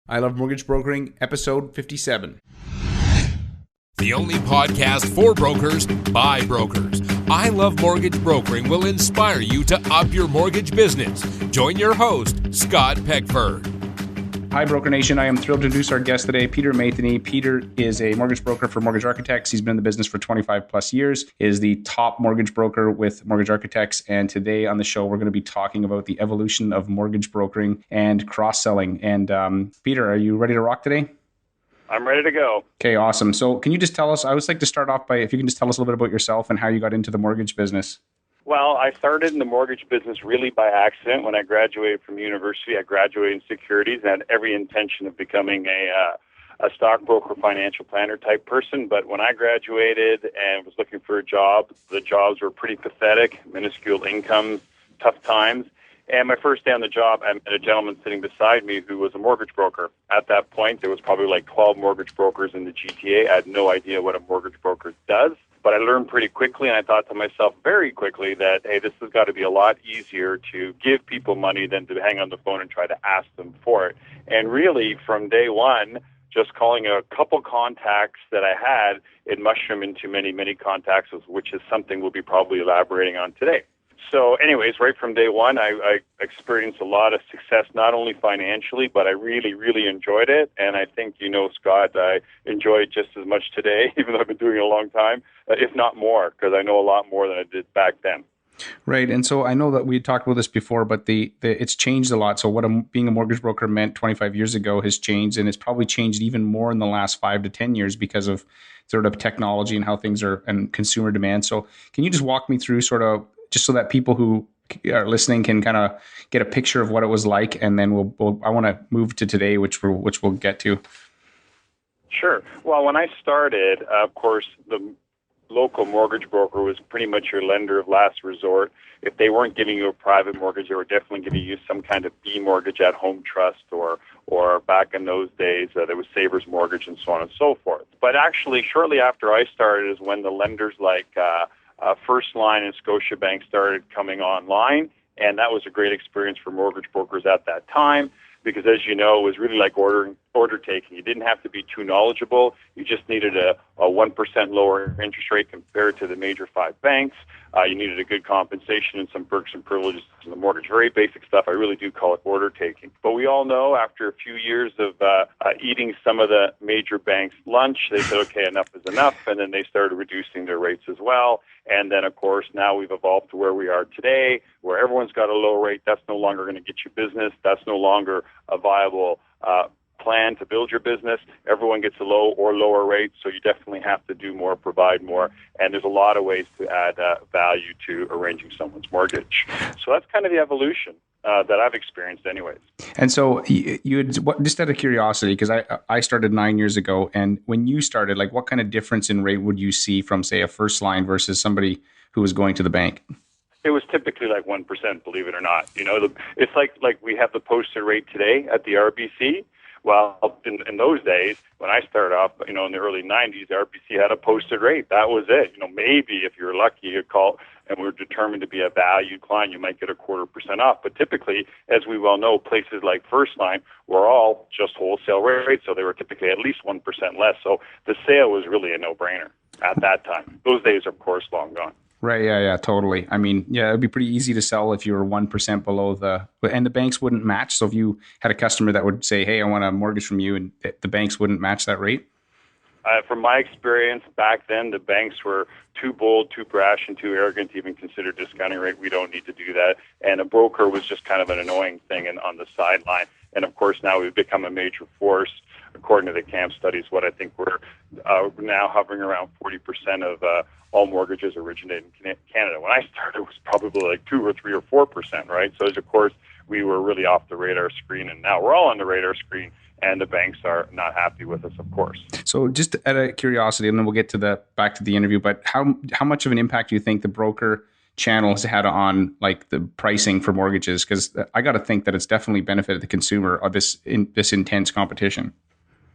I Love Mortgage Brokering, episode 57. The only podcast for brokers by brokers. I Love Mortgage Brokering will inspire you to up your mortgage business. Join your host, Scott Peckford. Hi, Broker Nation. I am thrilled to introduce our guest today, Peter Majthenyi. Peter is a mortgage broker for Mortgage Architects. He's been in the business for 25 plus years, is the top mortgage broker with Mortgage Architects. And today on the show, we're going to be talking about the evolution of mortgage brokering and cross-selling. And Peter, are you ready to rock today? I'm ready to go. Okay, awesome. So can you just tell us, I always like to start off by, if you can just tell us a little bit about yourself and how you got into the mortgage business. Well, I started in the mortgage business really by accident. When I graduated from university, I graduated in securities and had every intention of becoming a stockbroker, financial planner type person. But when I graduated and was looking for a job, the jobs were pretty pathetic, minuscule incomes, tough times. And my first day on the job, I met a gentleman sitting beside me who was a mortgage broker. At that point, there was probably like 12 mortgage brokers in the GTA. I had no idea what a mortgage broker does. But I learned pretty quickly, and I thought to myself very quickly that, hey, this has got to be a lot easier to give people money than to hang on the phone and try to ask them for it. And really, from day one, just calling a couple contacts that I had, it mushroomed into many, many contacts, which is something we'll be probably elaborating on today. So anyways, right from day one, I experienced a lot of success, not only financially, but I really, really enjoyed it. And I think, Scott, I enjoy it just as much today, even though I've been doing it a long time, if not more, because I know a lot more than I did back then. Right. And so I know that we talked about this before, but it's changed a lot. So what being a mortgage broker meant 25 years ago has changed, and it's probably changed even more in the last 5 to 10 years because of sort of technology and how things are and consumer demand. So can you just walk me through sort of, just so that people who are listening can kind of get a picture of what it was like, and then I want to move to today, which we'll get to. Sure. Well, when I started, of course, the local mortgage broker was pretty much your lender of last resort. If they weren't giving you a private mortgage, they were definitely giving you some kind of B mortgage at Home Trust, or back in those days, there was Savers Mortgage and so on and so forth. But actually, shortly after I started is when the lenders like First Line and Scotiabank started coming online, and that was a great experience for mortgage brokers at that time because, as you know, it was really like order taking. You didn't have to be too knowledgeable. You just needed a 1% lower interest rate compared to the major 5 banks. You needed a good compensation and some perks and privileges in the mortgage. Very basic stuff. I really do call it order taking. But we all know after a few years of eating some of the major banks' lunch, they said, okay, enough is enough. And then they started reducing their rates as well. And then, of course, now we've evolved to where we are today, where everyone's got a low rate. That's no longer going to get you business. That's no longer a viable plan to build your business. Everyone gets a low or lower rate, so you definitely have to do more, provide more, and there's a lot of ways to add value to arranging someone's mortgage. So that's kind of the evolution that I've experienced anyways. And so you had, just out of curiosity, because I started 9 years ago, and when you started, like what kind of difference in rate would you see from, say, a First Line versus somebody who was going to the bank? It was typically like 1%, believe it or not. It's like we have the posted rate today at the RBC. Well, in those days, when I started off, in the early 90s, RBC had a posted rate. That was it. Maybe if you're lucky, you call and we're determined to be a valued client, you might get a 0.25% off. But typically, as we well know, places like First Line were all just wholesale rates, so they were typically at least 1% less. So the sale was really a no-brainer at that time. Those days, of course, long gone. Right. Yeah, totally. I mean, yeah, it'd be pretty easy to sell if you were 1% below and the banks wouldn't match. So if you had a customer that would say, hey, I want a mortgage from you, and the banks wouldn't match that rate. From my experience back then, the banks were too bold, too brash, and too arrogant to even consider discounting rate. We don't need to do that. And a broker was just kind of an annoying thing on the sideline. And of course, now we've become a major force. According to the CAMP studies, what I think we're now hovering around 40% of all mortgages originated in Canada. When I started, it was probably like 2 or 3 or 4%, right? So, of course, we were really off the radar screen, and now we're all on the radar screen, and the banks are not happy with us, of course. So just out of curiosity, and then we'll get to back to the interview, but how much of an impact do you think the broker channel has had on like the pricing for mortgages? Because I got to think that it's definitely benefited the consumer of this intense competition.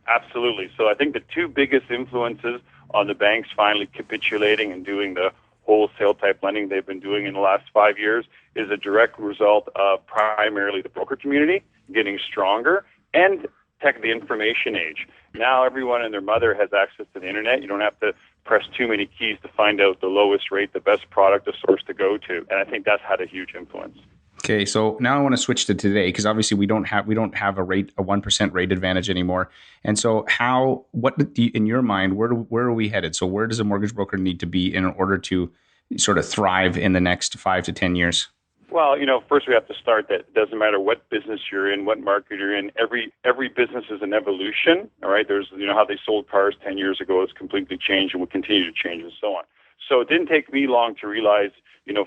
Absolutely. So I think the two biggest influences on the banks finally capitulating and doing the wholesale type lending they've been doing in the last 5 years is a direct result of primarily the broker community getting stronger and the information age. Now everyone and their mother has access to the internet. You don't have to press too many keys to find out the lowest rate, the best product, the source to go to. And I think that's had a huge influence. Okay, so now I want to switch to today because obviously we don't have a 1% rate advantage anymore. And so in your mind, where are we headed? So where does a mortgage broker need to be in order to sort of thrive in the next 5 to 10 years? Well, first we have to start that it doesn't matter what business you're in, what market you're in. Every business is an evolution. All right, there's how they sold cars 10 years ago has completely changed and will continue to change and so on. So it didn't take me long to realize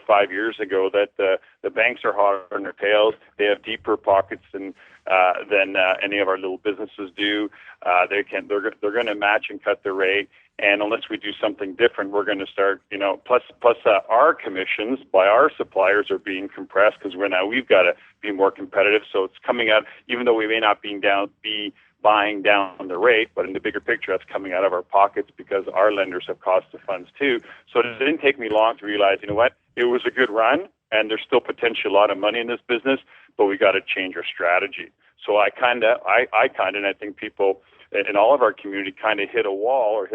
5 years ago that the banks are hot on their tails. They have deeper pockets than any of our little businesses do. They're going to match and cut the rate. And unless we do something different, we're going to start, plus our commissions by our suppliers are being compressed because we've got to be more competitive. So it's coming out, even though we may not be buying down the rate, but in the bigger picture, that's coming out of our pockets because our lenders have cost of funds too. So it didn't take me long to realize, it was a good run and there's still potentially a lot of money in this business, but we got to change our strategy. So I think people in all of our community kind of hit a wall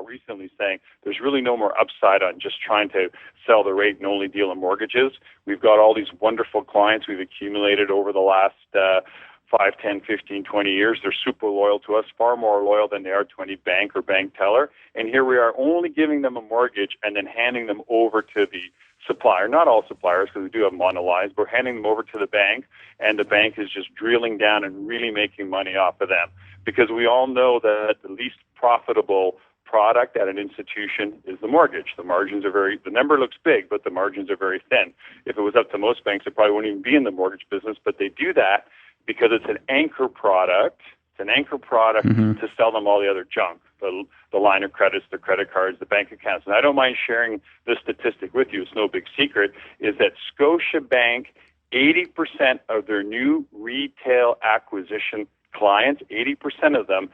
recently saying there's really no more upside on just trying to sell the rate and only deal in mortgages. We've got all these wonderful clients we've accumulated over the last 5, 10, 15, 20 years. They're super loyal to us, far more loyal than they are to any bank or bank teller. And here we are only giving them a mortgage and then handing them over to the supplier. Not all suppliers, because we do have monolines, but handing them over to the bank, and the bank is just drilling down and really making money off of them. Because we all know that the least profitable product at an institution is the mortgage. The margins are the number looks big, but the margins are very thin. If it was up to most banks, they probably wouldn't even be in the mortgage business, but they do that because it's an anchor product. It's an anchor product to sell them all the other junk, the line of credits, the credit cards, the bank accounts. And I don't mind sharing this statistic with you. It's no big secret, is that Scotiabank, 80% of their new retail acquisition clients, 80% of them,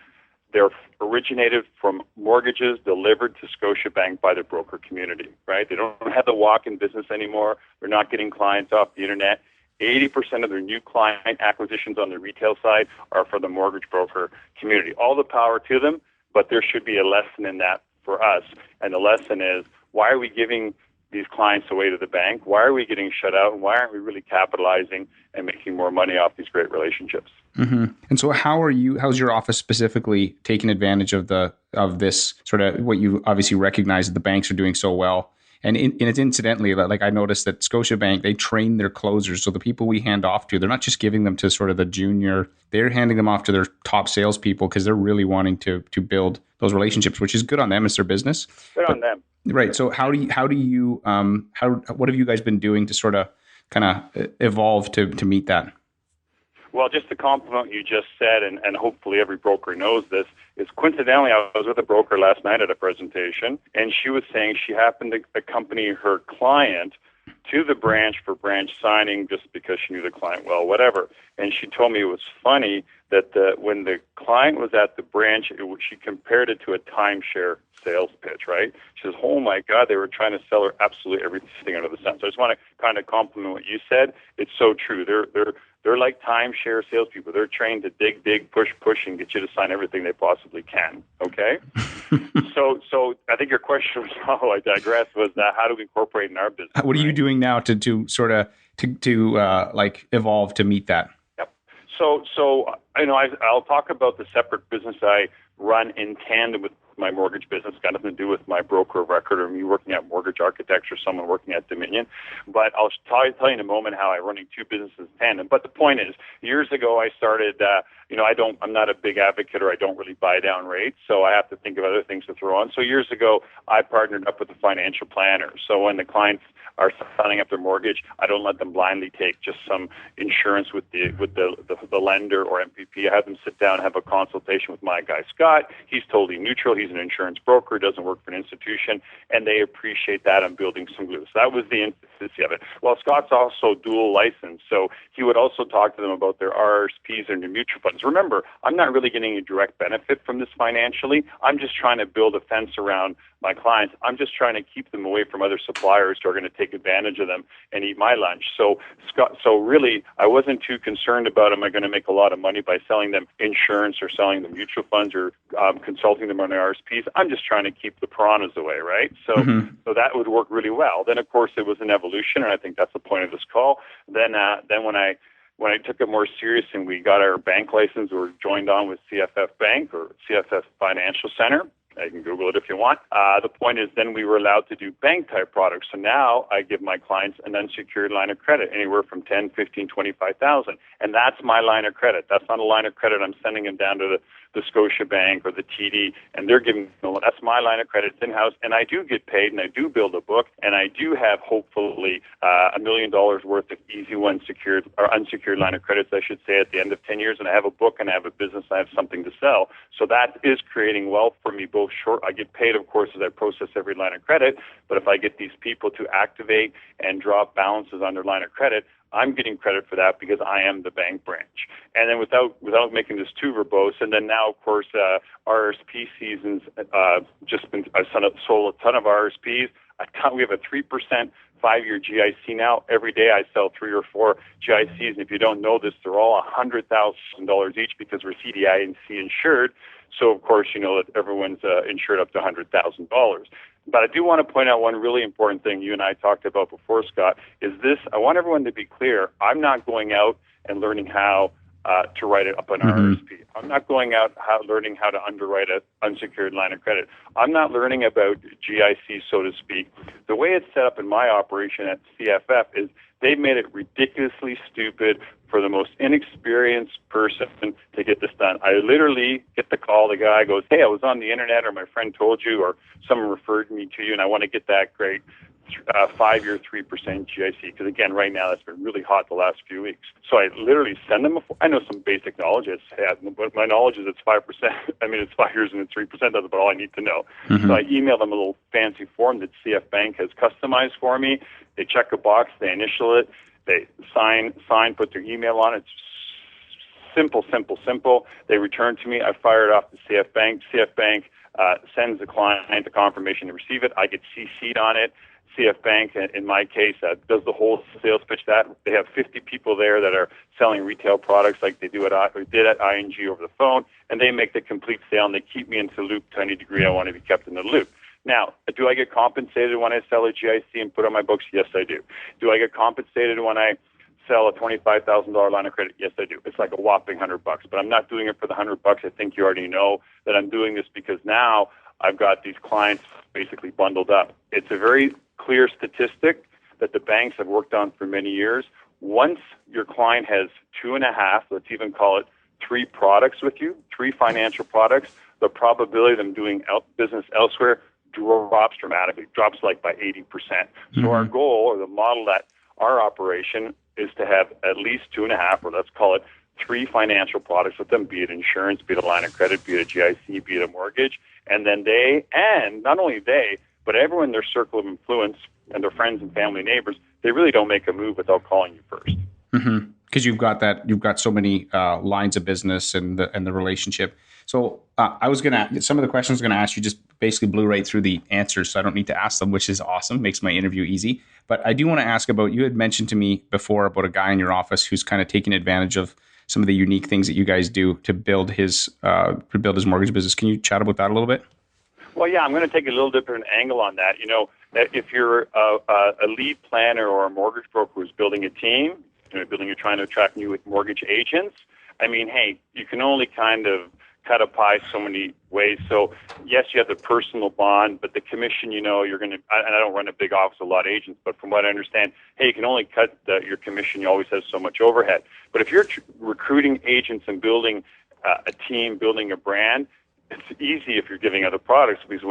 they're originated from mortgages delivered to Scotiabank by the broker community, right? They don't have the walk-in business anymore. They're not getting clients off the internet. 80% of their new client acquisitions on the retail side are for the mortgage broker community. All the power to them, but there should be a lesson in that for us. And the lesson is, why are we giving these clients away to the bank? Why are we getting shut out? And why aren't we really capitalizing and making more money off these great relationships? And so how's your office specifically taking advantage of this sort of what you obviously recognize that the banks are doing so well? And it's incidentally, like I noticed that Scotiabank, they train their closers. So the people we hand off to, they're not just giving them to sort of the junior, they're handing them off to their top salespeople because they're really wanting to build those relationships, which is good on them. It's their business. Good on them. Right. So what have you guys been doing to sort of kind of evolve to meet that? Well, just to compliment what you just said, and hopefully every broker knows this, is coincidentally, I was with a broker last night at a presentation, and she was saying she happened to accompany her client to the branch for branch signing just because she knew the client well, whatever. And she told me it was funny that when the client was at the branch, she compared it to a timeshare sales pitch, right? She says, oh my God, they were trying to sell her absolutely everything under the sun. So I just want to kind of compliment what you said. It's so true. They're like timeshare salespeople. They're trained to dig, push, and get you to sign everything they possibly can. Okay? So I think your question was, I digress, was how do we incorporate in our business? What are you doing now to sort of like evolve to meet that? Yep. So I'll talk about the separate business I run in tandem with my mortgage business. Got nothing to do with my broker of record or me working at Mortgage Architects or someone working at Dominion. But I'll tell you in a moment how I'm running two businesses in tandem. But the point is, years ago I started, I'm not a big advocate, or I don't really buy down rates, so I have to think of other things to throw on. So years ago, I partnered up with a financial planner. So when the clients are signing up their mortgage, I don't let them blindly take just some insurance with the lender or MPP. I have them sit down and have a consultation with my guy, Scott. He's totally neutral. He's an insurance broker, doesn't work for an institution, and they appreciate that. I'm building some glue. So that was the emphasis of it. Well, Scott's also dual licensed, so he would also talk to them about their RRSPs and their mutual funds. Remember, I'm not really getting a direct benefit from this financially. I'm just trying to build a fence around my clients. I'm just trying to keep them away from other suppliers who are going to take advantage of them and eat my lunch. So really, I wasn't too concerned about, am I going to make a lot of money by selling them insurance or selling them mutual funds or consulting them on RSPs. I'm just trying to keep the piranhas away, right? So that would work really well. Then, of course, it was an evolution, and I think that's the point of this call. Then when I took it more serious and we got our bank license, we were joined on with CFF Bank or CFF Financial Center. You can Google it if you want. The point is then we were allowed to do bank-type products. So now I give my clients an unsecured line of credit, anywhere from $10,000, $15,000, $25,000. And that's my line of credit. That's not a line of credit I'm sending them down to the Scotia Bank or the TD, and they're giving, that's my line of credit. It's in-house, and I do get paid, and I do build a book, and I do have hopefully $1 million worth of easy one secured or unsecured line of credits, I should say, at the end of 10 years, and I have a book, and I have a business, and I have something to sell. So that is creating wealth for me, both short. I get paid, of course, as I process every line of credit, but if I get these people to activate and drop balances on their line of credit, I'm getting credit for that because I am the bank branch. And then without making this too verbose, and then now, of course, RSP seasons, I've sold a ton of RSPs. We have a 3% 5-year GIC now. Every day I sell 3 or 4 GICs, and if you don't know this, they're all $100,000 each because we're CDI and C insured. So, of course, you know that everyone's insured up to $100,000. But I do want to point out one really important thing you and I talked about before, Scott, is this. I want everyone to be clear. I'm not going out and learning how to write it up an RSP. I'm not going out learning how to underwrite an unsecured line of credit. I'm not learning about GIC, so to speak. The way it's set up in my operation at CFF is they've made it ridiculously stupid for the most inexperienced person to get this done. I literally get the call. The guy goes, hey, I was on the internet, or my friend told you, or someone referred me to you, and I want to get that great 5-year 3% GIC. Because, again, right now that's been really hot the last few weeks. So I literally send them I know some basic knowledge. But my knowledge is it's 5%. I mean, it's 5 years and it's 3%. That's about all I need to know. So I email them a little fancy form that CF Bank has customized for me. They check a box. They initial it. They sign, put their email on it. It's simple. They return to me. I fire it off to CF Bank. CF Bank sends the client the confirmation to receive it. I get CC'd on it. CF Bank, in my case, does the whole sales pitch. That they have 50 people there that are selling retail products like they did at ING over the phone, and they make the complete sale, and they keep me into the loop to any degree I want to be kept in the loop. Now, do I get compensated when I sell a GIC and put on my books? Yes, I do. Do I get compensated when I sell a $25,000 line of credit? Yes, I do. It's like a whopping $100, but I'm not doing it for the $100. I think you already know that I'm doing this because now I've got these clients basically bundled up. It's a very clear statistic that the banks have worked on for many years. Once your client has 2.5, let's even call it 3 products with you, 3 financial products, the probability of them doing business elsewhere drops dramatically, drops like by 80%. So our goal, or the model that our operation is to have at least 2.5, or let's call it 3 financial products with them, be it insurance, be it a line of credit, be it a GIC, be it a mortgage. And then not only they, but everyone in their circle of influence and their friends and family neighbors, they really don't make a move without calling you first. Because you've got so many lines of business and the relationship. So some of the questions I was going to ask you just basically blew right through the answers, so I don't need to ask them, which is awesome. Makes my interview easy. But I do want to ask about, you had mentioned to me before about a guy in your office who's kind of taking advantage of some of the unique things that you guys do to build his mortgage business. Can you chat about that a little bit? Well, yeah, I'm going to take a little different angle on that. You know, if you're a lead planner or a mortgage broker who's building a team, you're trying to attract new mortgage agents, I mean, hey, you can only kind of cut a pie so many ways. So, yes, you have the personal bond, but the commission, you're going to, and I don't run a big office, a lot of agents, but from what I understand, hey, you can only cut your commission. You always have so much overhead. But if you're recruiting agents and building a team, building a brand, it's easy if you're giving other products, because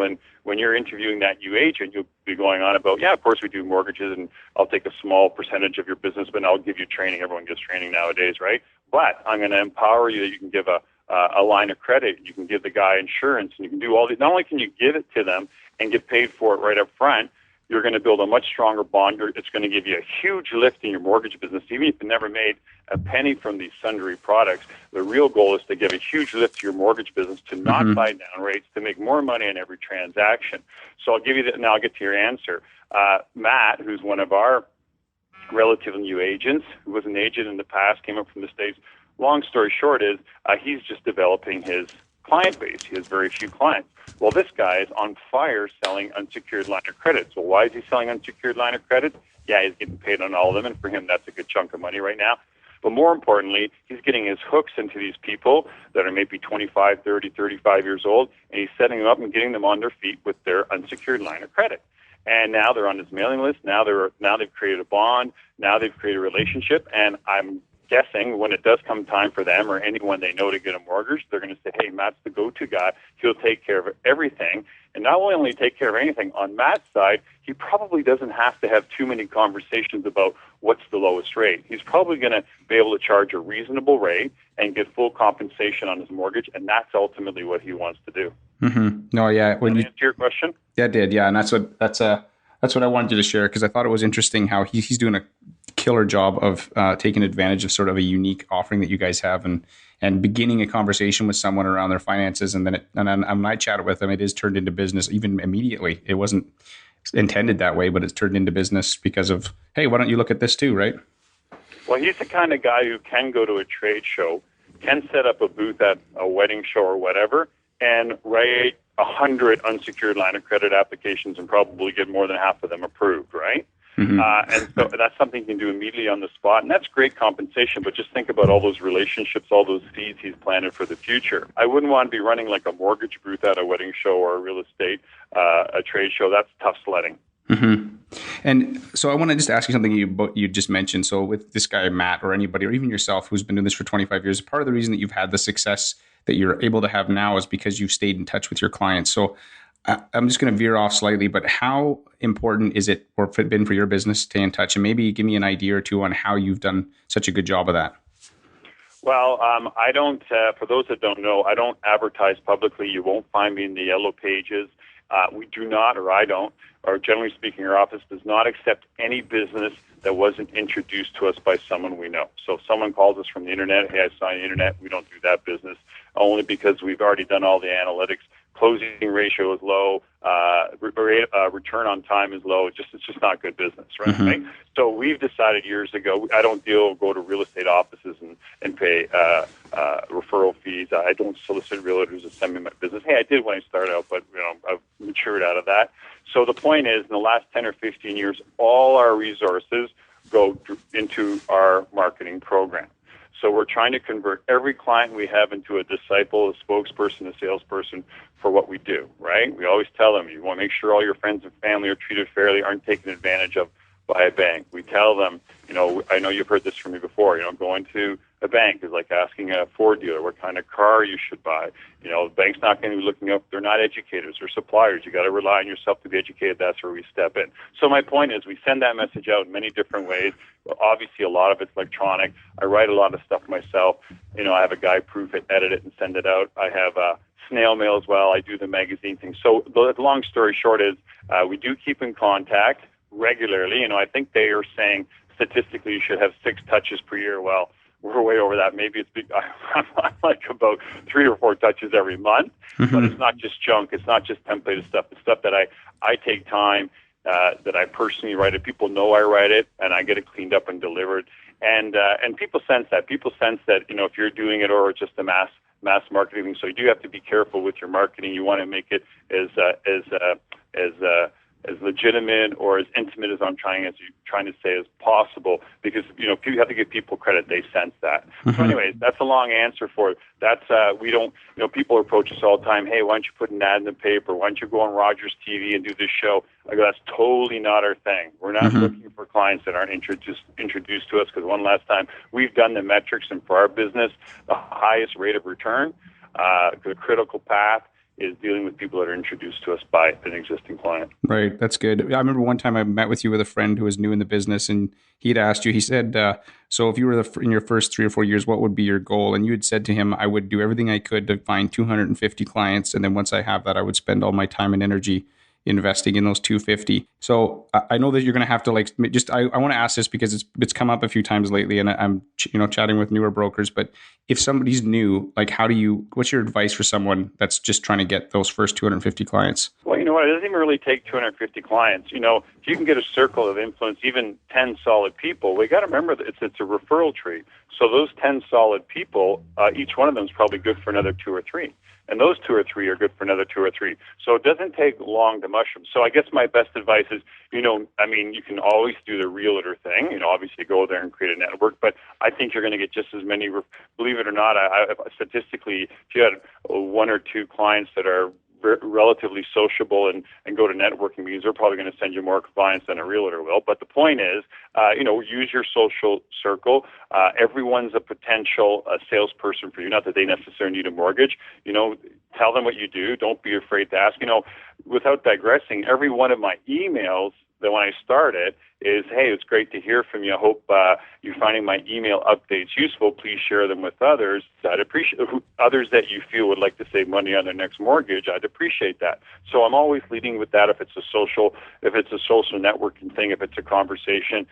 when you're interviewing that new agent, you'll be going on about, yeah, of course we do mortgages, and I'll take a small percentage of your business, but I'll give you training. Everyone gets training nowadays, right? But I'm going to empower you that you can give a line of credit, you can give the guy insurance, and you can do all these. Not only can you give it to them and get paid for it right up front, you're going to build a much stronger bond. It's going to give you a huge lift in your mortgage business. Even if you never made a penny from these sundry products, the real goal is to give a huge lift to your mortgage business, to not buy down rates, to make more money on every transaction. So I'll give you that. Now I'll get to your answer. Matt, who's one of our relatively new agents, who was an agent in the past, came up from the States, long story short is he's just developing his client base. He has very few clients. Well, this guy is on fire selling unsecured line of credit. So why is he selling unsecured line of credit? Yeah, he's getting paid on all of them, and for him, that's a good chunk of money right now. But more importantly, he's getting his hooks into these people that are maybe 25, 30, 35 years old, and he's setting them up and getting them on their feet with their unsecured line of credit. And now they're on his mailing list. Now they've created a bond. Now they've created a relationship. And I'm guessing when it does come time for them or anyone they know to get a mortgage, they're going to say, hey, Matt's the go-to guy. He'll take care of everything. And not only take care of anything, on Matt's side, he probably doesn't have to have too many conversations about what's the lowest rate. He's probably going to be able to charge a reasonable rate and get full compensation on his mortgage, and that's ultimately what he wants to do. Mm-hmm. No, yeah. When you answer your question? Yeah, I did. Yeah, and that's what I wanted you to share, because I thought it was interesting how he's doing a killer job of taking advantage of sort of a unique offering that you guys have, and beginning a conversation with someone around their finances, and then when I chatted with him, it is turned into business even immediately. It wasn't intended that way, but it's turned into business because of, hey, why don't you look at this too, right? Well, he's the kind of guy who can go to a trade show, can set up a booth at a wedding show or whatever, and write 100 unsecured line of credit applications and probably get more than half of them approved, right? Mm-hmm. And so that's something you can do immediately on the spot, and that's great compensation, but just think about all those relationships, all those seeds he's planted for the future. I wouldn't want to be running like a mortgage booth at a wedding show or a real estate, a trade show. That's tough sledding. Mm-hmm. And so I want to just ask you something you just mentioned. So with this guy, Matt, or anybody, or even yourself, who's been doing this for 25 years, part of the reason that you've had the success that you're able to have now is because you've stayed in touch with your clients. So I'm just going to veer off slightly, but how important is it, or has it been for your business to stay in touch? And maybe give me an idea or two on how you've done such a good job of that. Well, I don't, for those that don't know, I don't advertise publicly. You won't find me in the yellow pages. We do not, or I don't, or generally speaking, our office does not accept any business that wasn't introduced to us by someone we know. So if someone calls us from the internet, hey, I saw the internet, we don't do that business, only because we've already done all the analytics. Closing ratio is low, return on time is low. It's just not good business, right? Mm-hmm. Right? So we've decided years ago, I don't go to real estate offices and pay referral fees. I don't solicit realtors to send me my business. Hey, I did when I started out, but I've matured out of that. So the point is, in the last 10 or 15 years, all our resources go into our marketing program. So we're trying to convert every client we have into a disciple, a spokesperson, a salesperson for what we do, right? We always tell them, you want to make sure all your friends and family are treated fairly, aren't taken advantage of by a bank. We tell them, I know you've heard this from me before, going to a bank is like asking a Ford dealer what kind of car you should buy. The bank's not going to be looking up. They're not educators. They're suppliers. You got to rely on yourself to be educated. That's where we step in. So my point is, we send that message out in many different ways. Obviously, a lot of it's electronic. I write a lot of stuff myself. I have a guy proof it, edit it, and send it out. I have snail mail as well. I do the magazine thing. So the long story short is, we do keep in contact regularly. I think they are saying statistically you should have 6 touches per year. Well, we're way over that. Maybe it's I'm like about 3 or 4 touches every month, mm-hmm. But it's not just junk. It's not just templated stuff. It's stuff that I take time, that I personally write it. People know I write it, and I get it cleaned up and delivered. And people sense that. People sense that, if you're doing it or just a mass marketing. So you do have to be careful with your marketing. You want to make it as legitimate or as intimate as I'm trying to say as possible, because you have to give people credit. They sense that. Mm-hmm. So anyways, that's a long answer for it. That's we don't people approach us all the time. Hey, why don't you put an ad in the paper? Why don't you go on Rogers TV and do this show? I go, that's totally not our thing. We're not mm-hmm. looking for clients that aren't introduced to us, because one last time we've done the metrics, and for our business, the highest rate of return, the critical path, is dealing with people that are introduced to us by an existing client. Right. That's good. I remember one time I met with you with a friend who was new in the business, and he'd asked you, he said, so if you were in your first 3 or 4 years, what would be your goal? And you had said to him, I would do everything I could to find 250 clients. And then once I have that, I would spend all my time and energy investing in those 250. So I know that you're going to have to like just I want to ask this because it's come up a few times lately, and I'm chatting with newer brokers. But if somebody's new, like what's your advice for someone that's just trying to get those first 250 clients? Well, you know what? It doesn't even really take 250 clients. You know, if you can get a circle of influence, even 10 solid people, we got to remember that it's a referral tree. So those 10 solid people, each one of them is probably good for another 2 or 3. And those 2 or 3 are good for another 2 or 3. So it doesn't take long to mushroom. So I guess my best advice is, you can always do the realtor thing. Obviously go there and create a network. But I think you're going to get just as many, believe it or not, statistically, if you had 1 or 2 clients that are relatively sociable and go to networking meetings, they're probably going to send you more clients than a realtor will. But the point is, use your social circle. Everyone's a potential salesperson for you. Not that they necessarily need a mortgage. Tell them what you do. Don't be afraid to ask. Without digressing, every one of my emails that when I started is, hey, it's great to hear from you. I hope you're finding my email updates useful. Please share them with others. I'd appreciate others that you feel would like to save money on their next mortgage. I'd appreciate that. So I'm always leading with that. If it's a social networking thing, if it's a conversation,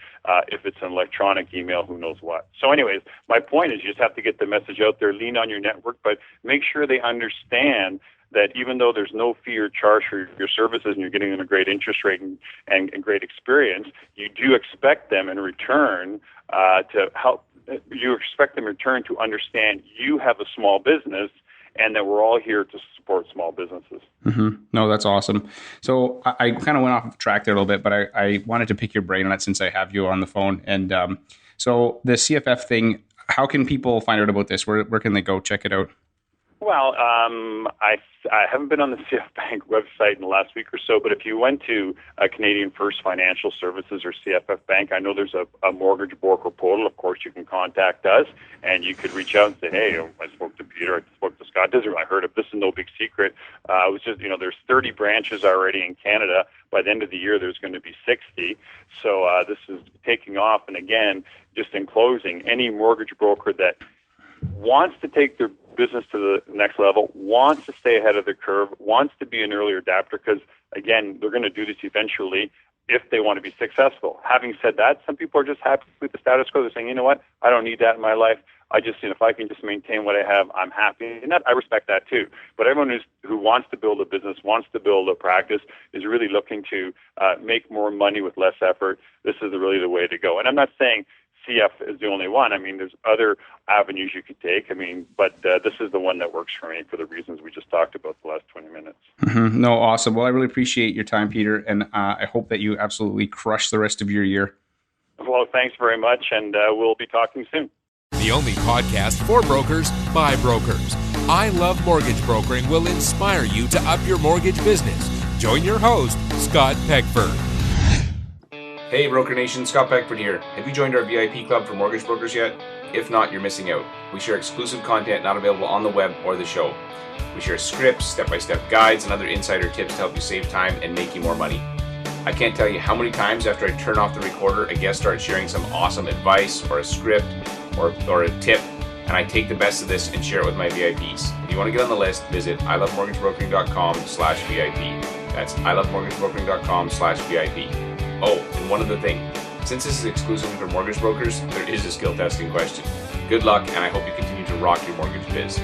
if it's an electronic email, who knows what. So anyways, my point is you just have to get the message out there, lean on your network, but make sure they understand that even though there's no fee or charge for your services and you're getting them a great interest rate and great experience, you do expect them in return to help. You expect them in return to understand you have a small business and that we're all here to support small businesses. Mm-hmm. No, that's awesome. So I kind of went off track there a little bit, but I wanted to pick your brain on it since I have you on the phone. And so the CFF thing, how can people find out about this? Where can they go check it out? Well, I haven't been on the CF Bank website in the last week or so, but if you went to Canadian First Financial Services or CFF Bank, I know there's a mortgage broker portal. Of course, you can contact us, and you could reach out and say, hey, I spoke to Peter, I spoke to Scott. I heard of this is no big secret. It was just, there's 30 branches already in Canada. By the end of the year, there's going to be 60. So this is taking off. And again, just in closing, any mortgage broker that wants to take their business to the next level, wants to stay ahead of the curve, wants to be an early adapter, because, again, they're going to do this eventually if they want to be successful. Having said that, some people are just happy with the status quo. They're saying, you know what, I don't need that in my life. I just, if I can just maintain what I have, I'm happy. And I respect that too. But everyone who wants to build a business, wants to build a practice, is really looking to make more money with less effort. This is really the way to go. And I'm not saying CF is the only one. There's other avenues you could take. But this is the one that works for me for the reasons we just talked about the last 20 minutes. Mm-hmm. No, awesome. Well, I really appreciate your time, Peter, and I hope that you absolutely crush the rest of your year. Well, thanks very much, and we'll be talking soon. The only podcast for brokers by brokers. I Love Mortgage Brokering will inspire you to up your mortgage business. Join your host, Scott Peckford. Hey, Broker Nation, Scott Peckford here. Have you joined our VIP club for mortgage brokers yet? If not, you're missing out. We share exclusive content not available on the web or the show. We share scripts, step-by-step guides, and other insider tips to help you save time and make you more money. I can't tell you how many times after I turn off the recorder, a guest starts sharing some awesome advice or a script or a tip, and I take the best of this and share it with my VIPs. If you want to get on the list, visit ilovemortgagebrokering.com/VIP. That's ilovemortgagebrokering.com/VIP. Oh, and one other thing. Since this is exclusively for mortgage brokers, there is a skill testing question. Good luck, and I hope you continue to rock your mortgage biz.